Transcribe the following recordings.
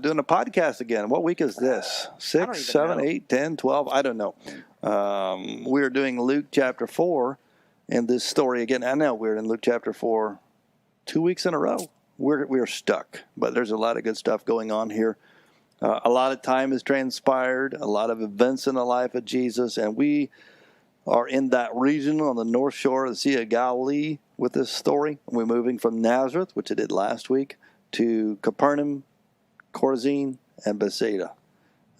doing a podcast again. What week is this? 6, 7, 8, 10, 12? I don't know. We're doing Luke chapter 4 and this story again. I know we're in Luke chapter 4 2 weeks in a row. We're stuck, but there's a lot of good stuff going on here. A lot of time has transpired, a lot of events in the life of Jesus, and we are in that region on the north shore of the Sea of Galilee with this story. We're moving from Nazareth, which I did last week, to Capernaum, Chorazin, and Bethsaida.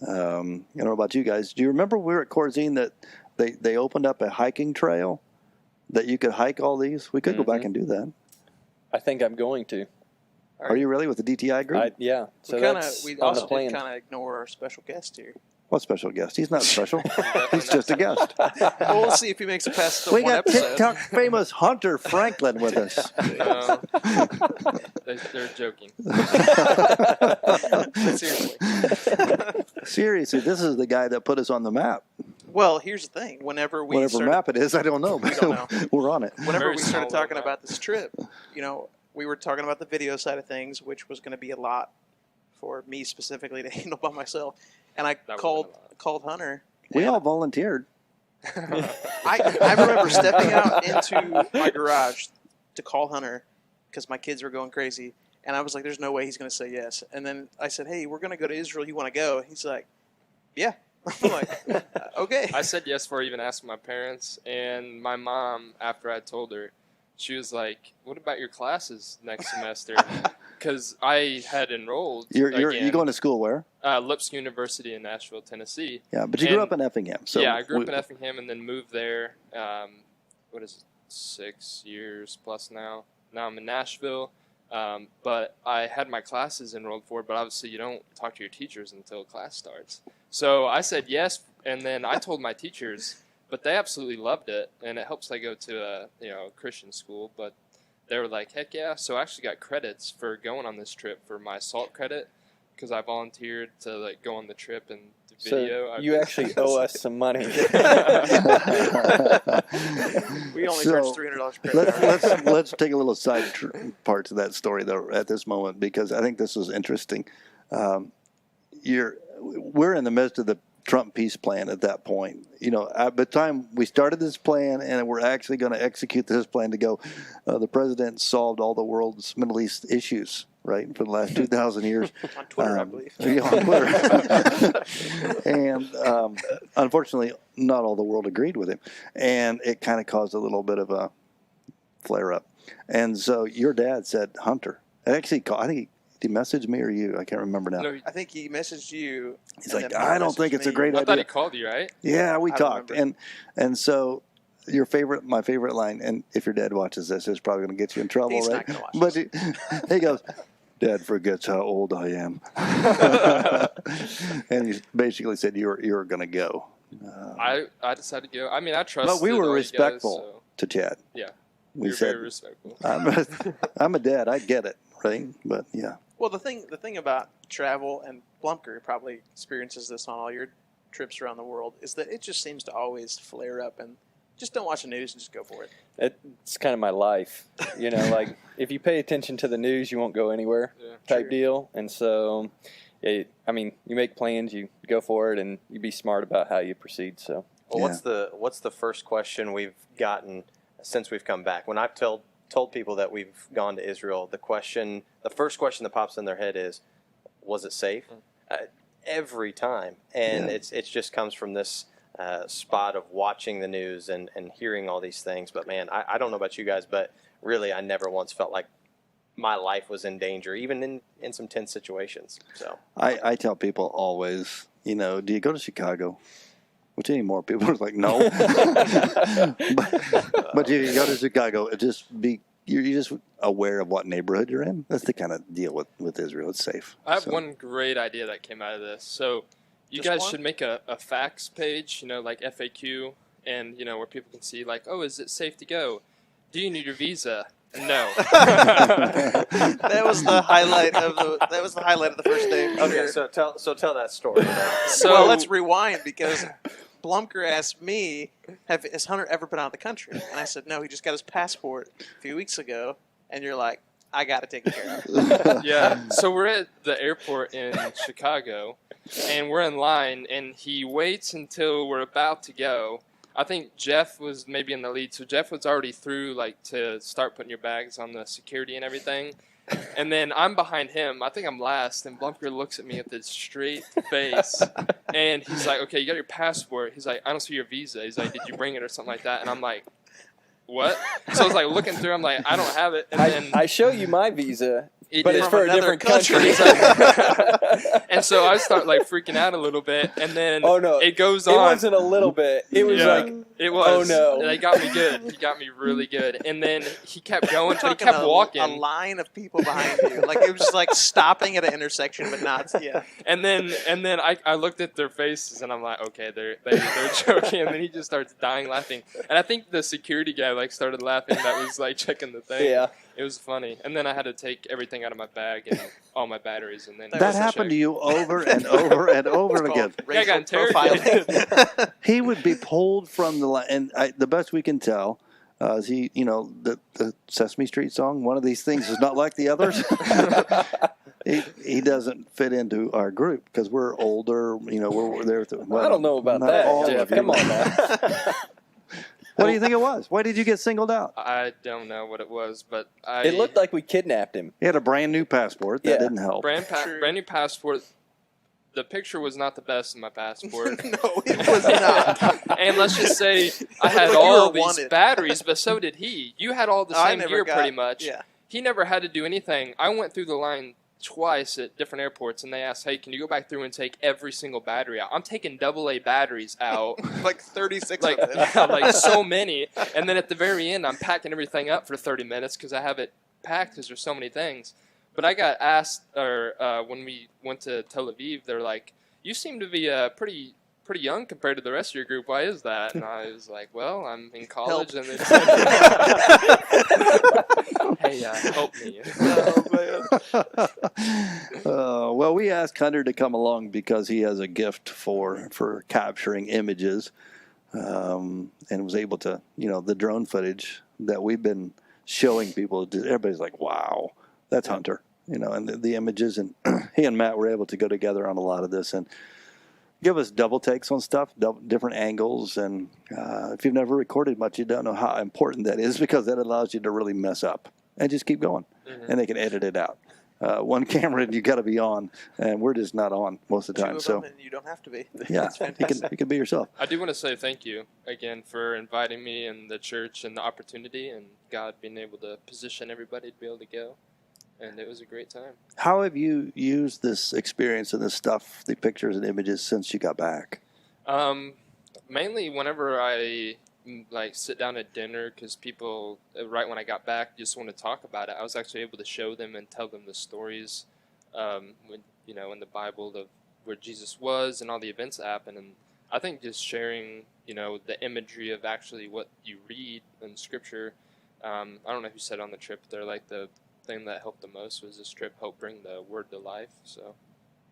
I don't know about you guys. Do you remember we were at Chorazin that they opened up a hiking trail that you could hike all these? We could go back and do that. I think I'm going to. Are you really with the DTI group? Yeah. So we also did kind of ignore our special guest here. What special guest? He's not special. He's just a guest. Well, we'll see if he makes it past the we one episode. We got TikTok famous Hunter Franklin with us. They're joking. Seriously, this is the guy that put us on the map. Well, here's the thing. Whatever map it is, I don't know. We don't know. We're on it. Whenever we started talking about this trip, we were talking about the video side of things, which was going to be a lot for me specifically to handle by myself. And I called Hunter. We all volunteered. I remember stepping out into my garage to call Hunter because my kids were going crazy. And I was like, there's no way he's going to say yes. And then I said, hey, we're going to go to Israel. You want to go? He's like, yeah. I'm like, okay. I said yes before even asking my parents. And my mom, after I told her, she was like, what about your classes next semester? Because I had enrolled. You going to school where? Lipscomb University in Nashville, Tennessee. Yeah, but you grew up in Effingham. So yeah, I grew up in Effingham and then moved there, 6 years plus now. Now I'm in Nashville. But I had my classes enrolled for, but obviously you don't talk to your teachers until class starts. So I said yes, and then I told my teachers, but they absolutely loved it, and it helps I go to a Christian school, but they were like, heck yeah. So I actually got credits for going on this trip for my SALT credit because I volunteered to go on the trip and do video. So you actually owe us some money. We only charge $300 credit. Let's take a little side part to that story though at this moment because I think this is interesting. We're in the midst of the Trump peace plan at that point. At the time we started this plan and we're actually going to execute this plan to go, the president solved all the world's Middle East issues, right, for the last 2,000 years. On Twitter, I believe. Yeah, on Twitter. And unfortunately, not all the world agreed with him. And it kind of caused a little bit of a flare-up. And so your dad said, Hunter, actually, I think he messaged me or you. I can't remember now. No, I think he messaged you. He's like, I don't think it's a great idea. I thought he called you, right? Yeah, we talked. And so my favorite line, and if your dad watches this, it's probably going to get you in trouble, He's right? not gonna watch But he goes, Dad forgets how old I am. And he basically said, you're going to go. I decided to go. I mean, I trust. But we were respectful to Chad. Yeah. We You're said, very respectful. I'm a dad. I get it, right? But yeah. Well, the thing about travel, and Blumker probably experiences this on all your trips around the world, is that it just seems to always flare up, and just don't watch the news and just go for it. It's kind of my life, like if you pay attention to the news, you won't go anywhere type deal. And so, you make plans, you go for it, and you be smart about how you proceed. So, well, what's the first question we've gotten since we've come back? When I've told people that we've gone to Israel, the first question that pops in their head is, was it safe? Every time. And it just comes from this spot of watching the news and hearing all these things. But man, I don't know about you guys, but really I never once felt like my life was in danger, even in some tense situations. So I tell people always, do you go to Chicago? Which anymore people are like, no. but you go to Chicago, you're just aware of what neighborhood you're in. That's the kind of deal with Israel. It's safe. I have one great idea that came out of this. So you guys should make a facts page, like FAQ, and where people can see is it safe to go? Do you need your visa? No. That was the highlight of the first day. Okay, so tell that story. Well, let's rewind because Blumker asked me, has Hunter ever been out of the country? And I said, no, he just got his passport a few weeks ago. And you're like, I got to take care of. Yeah. So we're at the airport in Chicago, and we're in line, and he waits until we're about to go. I think Jeff was maybe in the lead, so Jeff was already through, like, to start putting your bags on the security and everything. And then I'm behind him. I think I'm last, and Blumker looks at me with this straight face, and he's like, "Okay, you got your passport." He's like, "I don't see your visa." He's like, "Did you bring it or something like that?" And I'm like, "What?" So I was like looking through. I'm like, "I don't have it." And then I show you my visa, he but did. it's for a another different country. And so I start like freaking out a little bit, and then Oh no, it goes it on. wasn't a little bit. It was Yeah. like, It was. Oh, no. They got me good. He got me really good. And then he kept going, We're so he talking kept walking. a line of people behind you. Like it was just like stopping at an intersection, but not. Yeah. And then I looked at their faces, and I'm like, okay, they're joking. And then he just starts dying laughing. And I think the security guy like started laughing. That was like checking the thing. yeah. It was funny. And then I had to take everything out of my bag and all my batteries, and then That happened to you over and over and over again. Yeah, I got Racial interrogated. profiling. He would be pulled from the line, and the best we can tell is he, the Sesame Street song. One of these things is not like the others. He doesn't fit into our group because we're older. We're there. I don't know about not that, all Jeff. of you. Come on now. What do you think it was? Why did you get singled out? I don't know what it was, but It looked like we kidnapped him. He had a brand new passport. That Yeah. didn't help. brand new passport. The picture was not the best in my passport. No, it was not. And let's just say I Like had you all were these wanted. batteries, but so did he. You had all the I same never gear got- pretty much. Yeah. He never had to do anything. I went through the line twice at different airports, and they asked, "Hey, can you go back through and take every single battery out?" I'm taking AA batteries out, Like 36 like of them. like so many. And then at the very end, I'm packing everything up for 30 minutes because I have it packed because there's so many things. But I got asked, or when we went to Tel Aviv, they're like, "You seem to be pretty young compared to the rest of your group. Why is that?" And I was like, "Well, I'm in college." And they said, "Hey, help me." Well, we asked Hunter to come along because he has a gift for capturing images, and was able to, the drone footage that we've been showing people. Everybody's like, "Wow, that's Hunter," and the images. And he and Matt were able to go together on a lot of this and give us double takes on stuff, different angles. And if you've never recorded much, you don't know how important that is because that allows you to really mess up and just keep going. Mm-hmm. And they can edit it out. One camera and you got to be on, and we're just not on most of the Two time. of So them, and you don't have to be. yeah, That's you fantastic. can be yourself. I do want to say thank you again for inviting me and the church and the opportunity, and God being able to position everybody to be able to go. And it was a great time. How have you used this experience and this stuff, the pictures and images, since you got back? Mainly whenever I sit down at dinner, because people right when I got back just want to talk about it. I was actually able to show them and tell them the stories, when, in the Bible of where Jesus was and all the events that happened. And I think just sharing, the imagery of actually what you read in Scripture. I don't know who said on the trip there, like the thing that helped the most was this trip helped bring the word to life. So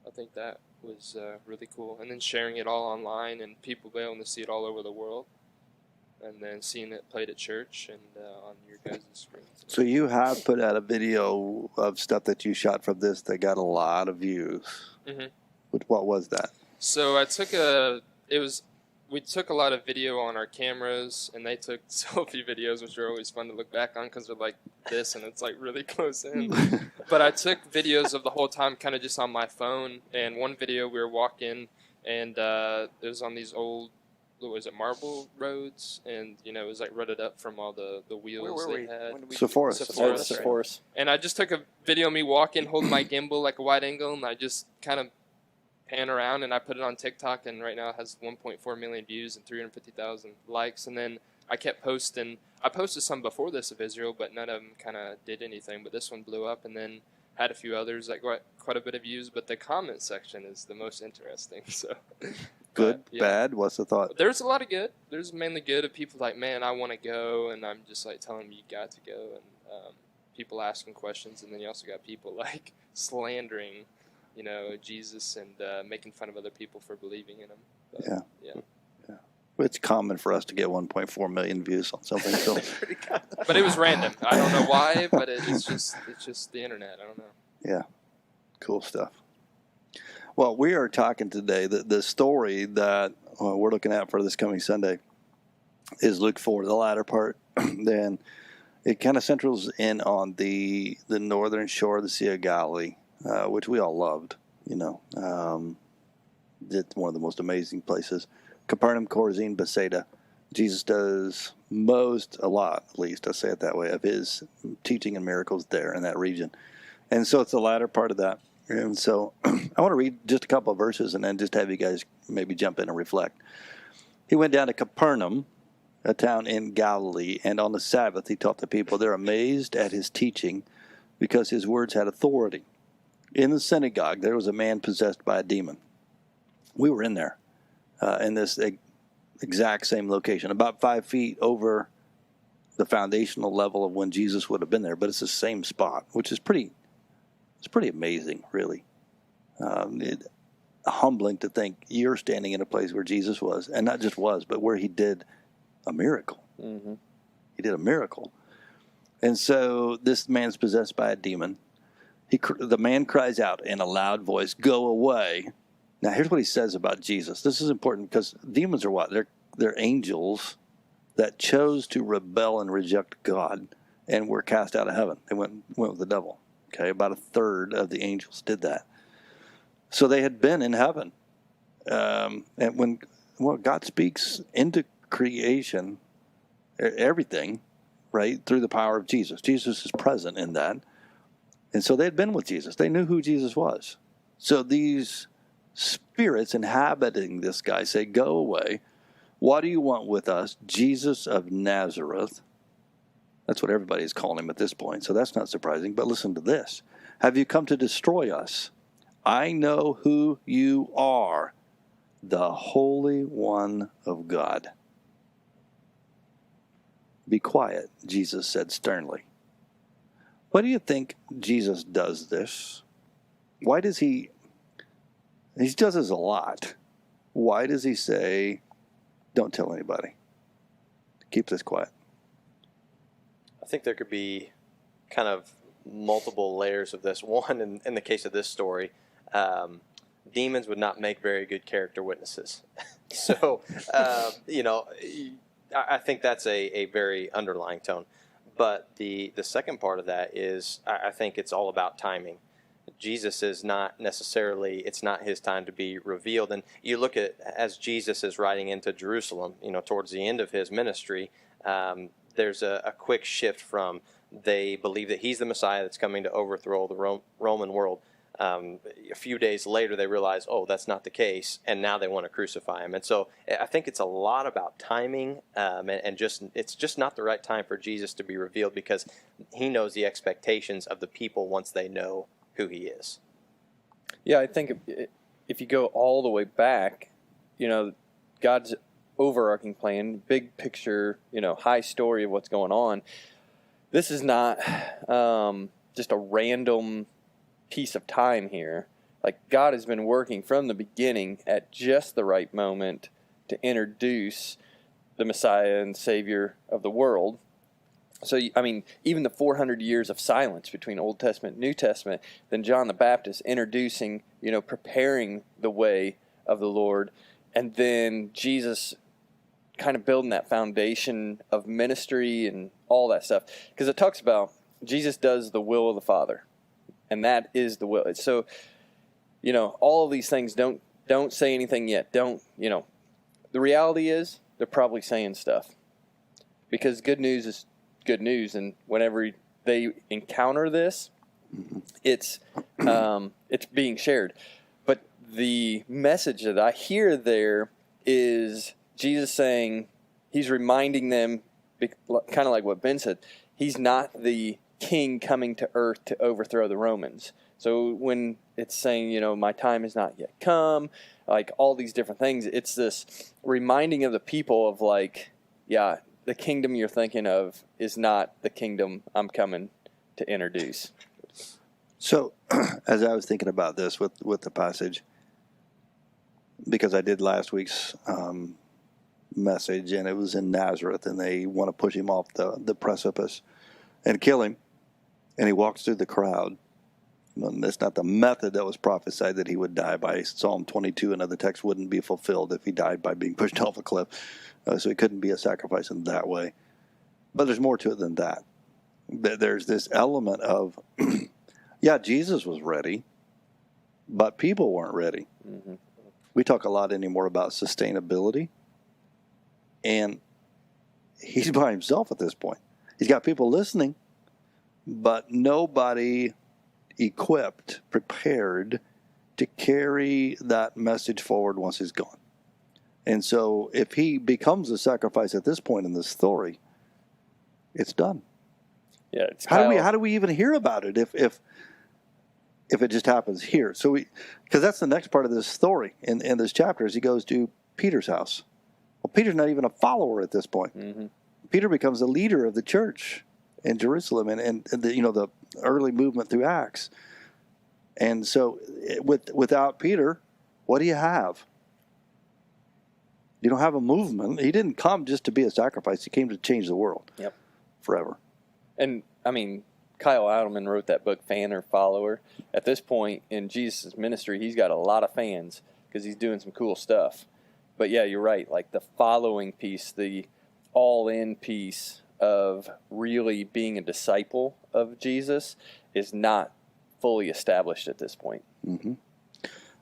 I think that was really cool. And then sharing it all online and people being able to see it all over the world. And then seeing it played at church and on your guys' screens. So you have put out a video of stuff that you shot from this that got a lot of views. Mhm. What was that? So we took a lot of video on our cameras, and they took selfie videos, which are always fun to look back on because they're like this, and it's like really close in. But I took videos of the whole time kind of just on my phone, and one video we were walking, and it was on these old, what was it, marble roads, and it was like rutted up from all the wheels Where were they we? had. When did we Sephora. Sephora. Sephora. And I just took a video of me walking, holding my gimbal like a wide angle, and I just kind of pan around, and I put it on TikTok, and right now it has 1.4 million views and 350,000 likes. And then I kept posting. I posted some before this of Israel, but none of them kind of did anything. But this one blew up, and then had a few others that got quite a bit of views. But the comment section is the most interesting. So Good, but, yeah. bad? What's the thought? There's a lot of good. There's mainly good of people like, man, I want to go, and I'm just like telling them you got to go, and people asking questions, and then you also got people like slandering, Jesus and making fun of other people for believing in him. But, Yeah. It's common for us to get 1.4 million views on something. So But it was random. I don't know why, but it's just the internet. I don't know. yeah, cool stuff. Well, we are talking today. The story that we're looking at for this coming Sunday is Luke 4, the latter part. Then it kind of centers in on the northern shore of the Sea of Galilee, which we all loved. You know, it's one of the most amazing places. Capernaum, Chorazin, Bethsaida. Jesus does a lot, at least, I'll say it that way, of his teaching and miracles there in that region. And so it's the latter part of that. And so I want to read just a couple of verses and then just have you guys maybe jump in and reflect. He went down to Capernaum, a town in Galilee, and on the Sabbath he taught the people. They're amazed at his teaching because his words had authority. In the synagogue, there was a man possessed by a demon. We were in there. In this exact same location, about 5 feet over the foundational level of when Jesus would have been there, but it's the same spot, which is pretty amazing, really. Humbling to think you're standing in a place where Jesus was, and not just was, but where he did a miracle. Mm-hmm. He did a miracle. And so this man's possessed by a demon. The man cries out in a loud voice, "Go away." Now, here's what he says about Jesus. This is important because demons are what? They're angels that chose to rebel and reject God and were cast out of heaven. They went with the devil. Okay, about a third of the angels did that. So they had been in heaven. And when God speaks into creation, everything, right, through the power of Jesus. Jesus is present in that. And so they had been with Jesus. They knew who Jesus was. So these spirits inhabiting this guy say, "Go away. What do you want with us, Jesus of Nazareth?" That's what everybody is calling him at this point, so that's not surprising. But listen to this. "Have you come to destroy us? I know who you are, the Holy One of God." "Be quiet," Jesus said sternly. Why do you think Jesus does this? Why does he does this a lot. Why does he say, "Don't tell anybody. Keep this quiet"? I think there could be kind of multiple layers of this. One, in the case of this story, demons would not make very good character witnesses. So, I think that's a very underlying tone. But the second part of that is I think it's all about timing. Jesus is not necessarily, it's not his time to be revealed. And you look at, as Jesus is riding into Jerusalem, towards the end of his ministry, there's a quick shift from they believe that he's the Messiah that's coming to overthrow the Roman world. A few days later, they realize, oh, that's not the case, and now they want to crucify him. And so I think it's a lot about timing, and just it's just not the right time for Jesus to be revealed because he knows the expectations of the people once they know who he is. Yeah, I think if you go all the way back, God's overarching plan, big picture, high story of what's going on. This is not just a random piece of time here. Like, God has been working from the beginning at just the right moment to introduce the Messiah and Savior of the world. So, even the 400 years of silence between Old Testament and New Testament, then John the Baptist introducing, preparing the way of the Lord, and then Jesus kind of building that foundation of ministry and all that stuff. Because it talks about Jesus does the will of the Father, and that is the will. So, all of these things, don't say anything yet. The reality is they're probably saying stuff because good news is good news, and whenever they encounter this, it's being shared. But the message that I hear there is Jesus saying, he's reminding them, kind of like what Ben said, he's not the king coming to earth to overthrow the Romans. So when it's saying, my time has not yet come, like all these different things, it's this reminding of the people of the kingdom you're thinking of is not the kingdom I'm coming to introduce. So, as I was thinking about this with the passage, because I did last week's message, and it was in Nazareth, and they want to push him off the precipice and kill him. And he walks through the crowd. And that's not the method that was prophesied, that he would die by. Psalm 22 and other texts wouldn't be fulfilled if he died by being pushed off a cliff. So it couldn't be a sacrifice in that way. But there's more to it than that. There's this element of, yeah, Jesus was ready, but people weren't ready. Mm-hmm. We talk a lot anymore about sustainability, and he's by himself at this point. He's got people listening, but nobody equipped, prepared to carry that message forward once he's gone. And so if he becomes a sacrifice at this point in the story, it's done. Yeah, it's How do we even hear about it if it just happens here? So because that's the next part of this story in this chapter, is he goes to Peter's house. Well, Peter's not even a follower at this point. Mm-hmm. Peter becomes the leader of the church in Jerusalem, and the early movement through Acts. And so without Peter, what do you have? You don't have a movement. He didn't come just to be a sacrifice. He came to change the world. Yep. Forever. And, I mean, Kyle Idleman wrote that book, Fan or Follower. At this point in Jesus' ministry, he's got a lot of fans because he's doing some cool stuff. But, yeah, you're right. Like, the following piece, the all-in piece of really being a disciple of Jesus is not fully established at this point. Mm-hmm.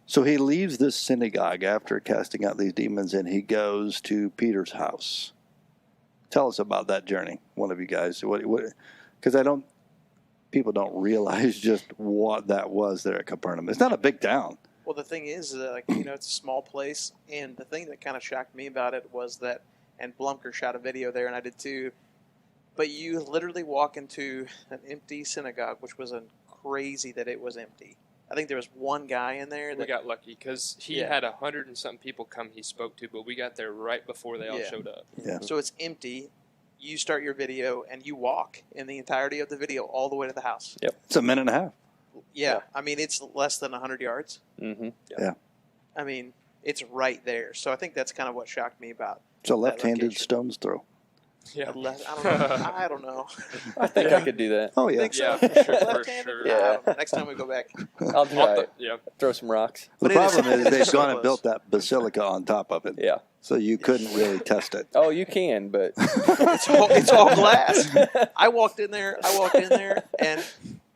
So he leaves this synagogue after casting out these demons, and he goes to Peter's house. Tell us about that journey, one of you guys. Because people don't realize just what that was there at Capernaum. It's not a big town. Well, the thing is, it's a small place, and the thing that kind of shocked me about it was that, and Blumker shot a video there, and I did too, but you literally walk into an empty synagogue, which was crazy that it was empty. I think there was one guy in there. We got lucky because he had 100 and something people come he spoke to, but we got there right before they all showed up. Yeah. So it's empty. You start your video, and you walk in the entirety of the video all the way to the house. Yep. It's a minute and a half. Yeah. I mean, it's less than 100 yards. Mm-hmm. Yeah. I mean, it's right there. So I think that's kind of what shocked me about It's a left-handed location. stone's throw. Yeah. I don't know. I think I could do that. Oh, yeah. Think so? Yeah, for sure. For Left-handed? sure. I don't know. Next time we go back. I'll try it. Yeah. Throw some rocks. The But it is- problem is they've it's so gone and close. built that basilica on top of it. Yeah. So you couldn't really test it. Oh, you can, but It's all glass. I walked in there, and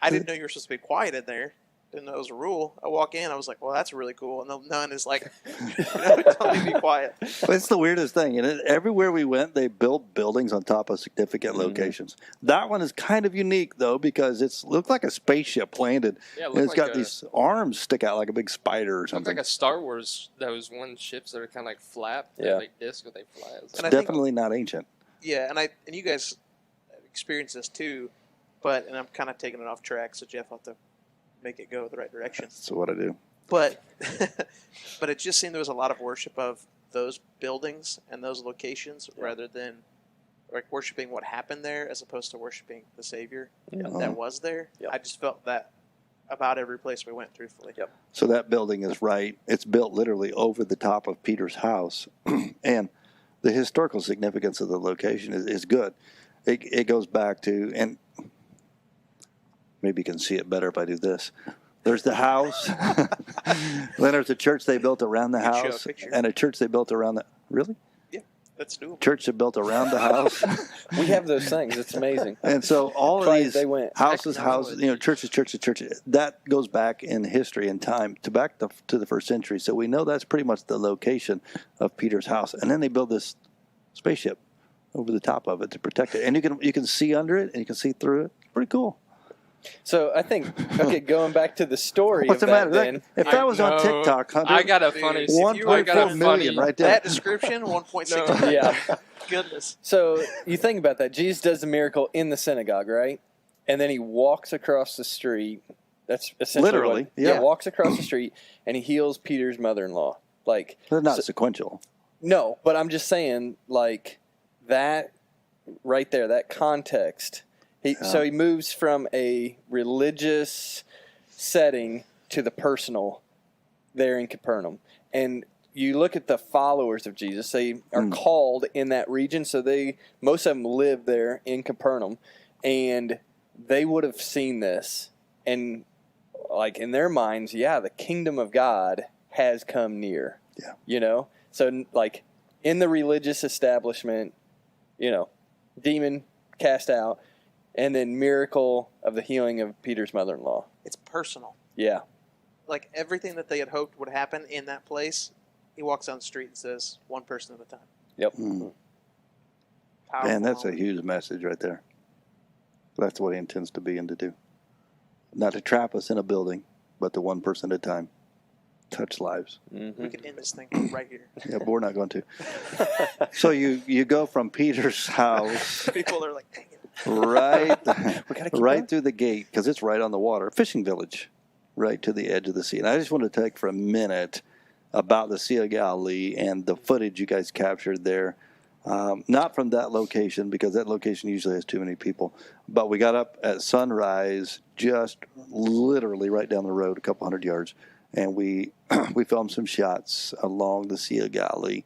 I didn't know you were supposed to be quiet in there. Didn't know it was a rule. I walk in, I was like, well, that's really cool. And the nun is like, tell me to be quiet. But it's the weirdest thing. And everywhere we went, they built buildings on top of significant locations. That one is kind of unique, though, because it looked like a spaceship landed. Yeah, it And looked it's got like these arms stick out like a big spider or Looked something. like a Star Wars, those one ships that are kind of like flap, Yeah. like disc, but they fly. It was And like, I think- Definitely not ancient. Yeah, and you guys experienced this too, and I'm kind of taking it off track, so Jeff will have to make it go the right direction. That's what I do. But but it just seemed there was a lot of worship of those buildings and those locations rather than like worshiping what happened there as opposed to worshiping the Savior that was there. Yep. I just felt that about every place we went, truthfully. Yep. So that building is right. It's built literally over the top of Peter's house. And the historical significance of the location is good. It goes back to, and maybe you can see it better if I do this. There's the house. Then there's a church they built around the You can show a house. picture. And a church they built around the, really? That's doable. Church they built around the house. we have those things. It's amazing. And so all of Try as these they went. houses, Technology. churches, that goes back in history and time to the first century. So we know that's pretty much the location of Peter's house. And then they build this spaceship over the top of it to protect it. And you can see under it and you can see through it. Pretty cool. So I think, okay, going back to the story What's of the matter? that then. If that was on know. TikTok, Hunter, I got a Dude, funny. if you- I got a 1.4 million funny. right there. That description, 1.6 million. Yeah. Goodness. So you think about that. Jesus does the miracle in the synagogue, right? And then he walks across the street. That's essentially Literally, what, yeah. He walks across the street and he heals Peter's mother-in-law. Like, They're not so- sequential. no, but I'm just saying, like, that right there, that context. So he moves from a religious setting to the personal there in Capernaum. And you look at the followers of Jesus, they are called in that region, so most of them live there in Capernaum, and they would have seen this, and like in their minds, the kingdom of God has come near. Yeah. You know? So like in the religious establishment, demon cast out, and then miracle of the healing of Peter's mother-in-law. It's personal. Yeah. Like everything that they had hoped would happen in that place, he walks down the street and says, one person at a time. Yep. Powerful Man, that's a moment. huge message right there. That's what he intends to be and to do. Not to trap us in a building, but to one person at a time. Touch lives. Mm-hmm. We could end this thing right here. Yeah, but we're not going to. So you go from Peter's house People are like, dang it. right keep right going. through the gate, because it's right on the water, fishing village, right to the edge of the sea. And I just want to talk for a minute about the Sea of Galilee and the footage you guys captured there. Not from that location, because that location usually has too many people. But we got up at sunrise, just literally right down the road, a couple hundred yards, and we filmed some shots along the Sea of Galilee,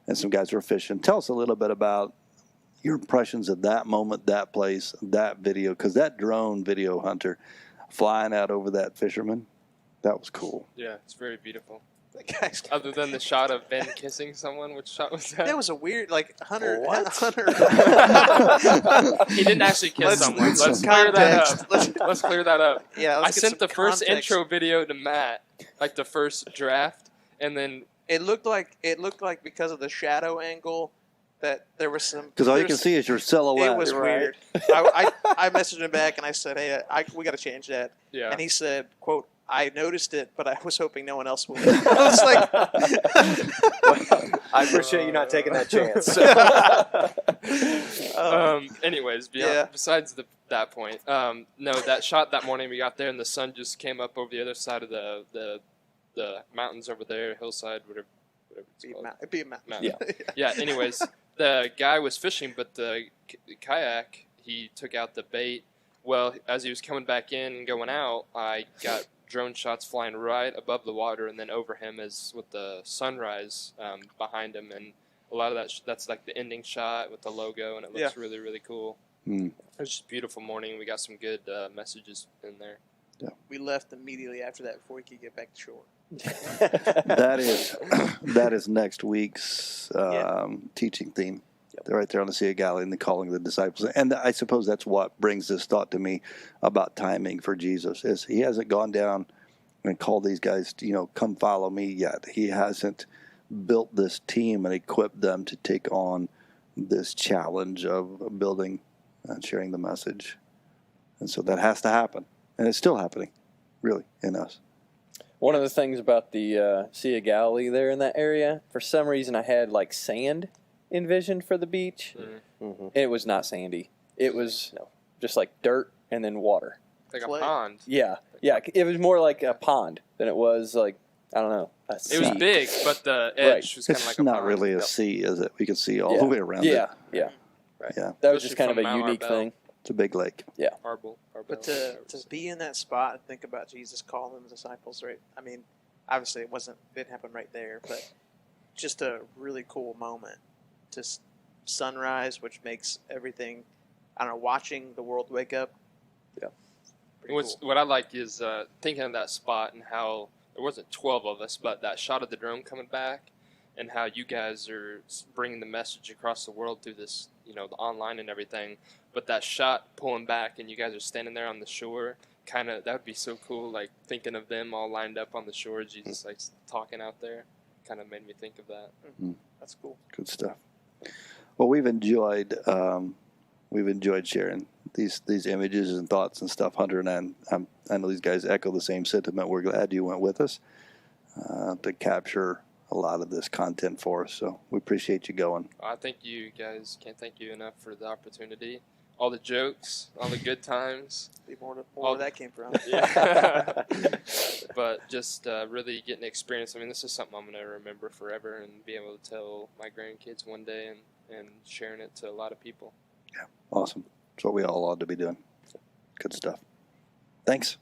and some guys were fishing. Tell us a little bit about your impressions of that moment, that place, that video, because that drone video, Hunter, flying out over that fisherman, that was cool. Yeah, it's very beautiful. That guy's Other than the shot of Ben kissing someone, which shot was that? That was a weird, Hunter. What? Hunter. He didn't actually kiss someone. let's Let's clear that context. up. Let's clear that up. Yeah, I let's get sent some the first context. intro video to Matt, like the first draft, and then It looked like because of the shadow angle that there was some. Because all you can there's- see is your silhouette. It was right? weird. I messaged him back and I said, "Hey, we got to change that." yeah. And he said, "Quote: I noticed it, but I was hoping no one else would." I was like, I appreciate you not taking that chance. Anyways, Yeah. besides that point, no, that shot that morning we got there and the sun just came up over the other side of the mountains over there, hillside, whatever it's called. It'd be a mountain. Mountain. Yeah. Anyways, the guy was fishing, but the kayak, he took out the bait. Well, as he was coming back in and going out, I got drone shots flying right above the water, and then over him is with the sunrise behind him, and a lot of that's like the ending shot with the logo, and it looks really, really cool. Mm. It was just a beautiful morning. We got some good messages in there. We left immediately after that before we could get back to shore. That is next week's teaching theme. They're right there on the Sea of Galilee and the calling of the disciples. And I suppose that's what brings this thought to me about timing for Jesus. Is he hasn't gone down and called these guys, come follow me yet. He hasn't built this team and equipped them to take on this challenge of building and sharing the message. And so that has to happen. And it's still happening, really, in us. One of the things about the Sea of Galilee there in that area, for some reason I had like sand envisioned for the beach, Mm-hmm. and it was not sandy. It was just like dirt and then water. Like Clay. a pond. Yeah. It was more like a pond than it was like, I don't know, a sea. It was big, but the edge was kind of It's like a not pond. really a sea, is it? We can see all the way around it. Yeah. Right. Yeah, That was Especially just kind of from a Mount unique Arbel. thing. it's a big lake. Arbel, But to be in that spot and think about Jesus calling them disciples, right? I mean, obviously it didn't happen right there, but just a really cool moment. Just sunrise, which makes everything, I don't know, watching the world wake up. Yeah. Pretty cool. What I like is thinking of that spot and how there wasn't 12 of us, but that shot of the drone coming back and how you guys are bringing the message across the world through this, the online and everything. But that shot pulling back and you guys are standing there on the shore, that would be so cool. Like thinking of them all lined up on the shore, Jesus like talking out there, kind of made me think of that. That's cool. Good stuff. Well, we've enjoyed sharing these images and thoughts and stuff. Hunter and I know these guys echo the same sentiment. We're glad you went with us to capture a lot of this content for us. So we appreciate you going. I think you guys can't thank you enough for the opportunity, all the jokes, all the good times. Be more All- where that came from. Yeah. But just really getting experience. I mean, this is something I'm going to remember forever and be able to tell my grandkids one day and sharing it to a lot of people. Awesome. That's what we all ought to be doing. Good stuff. Thanks.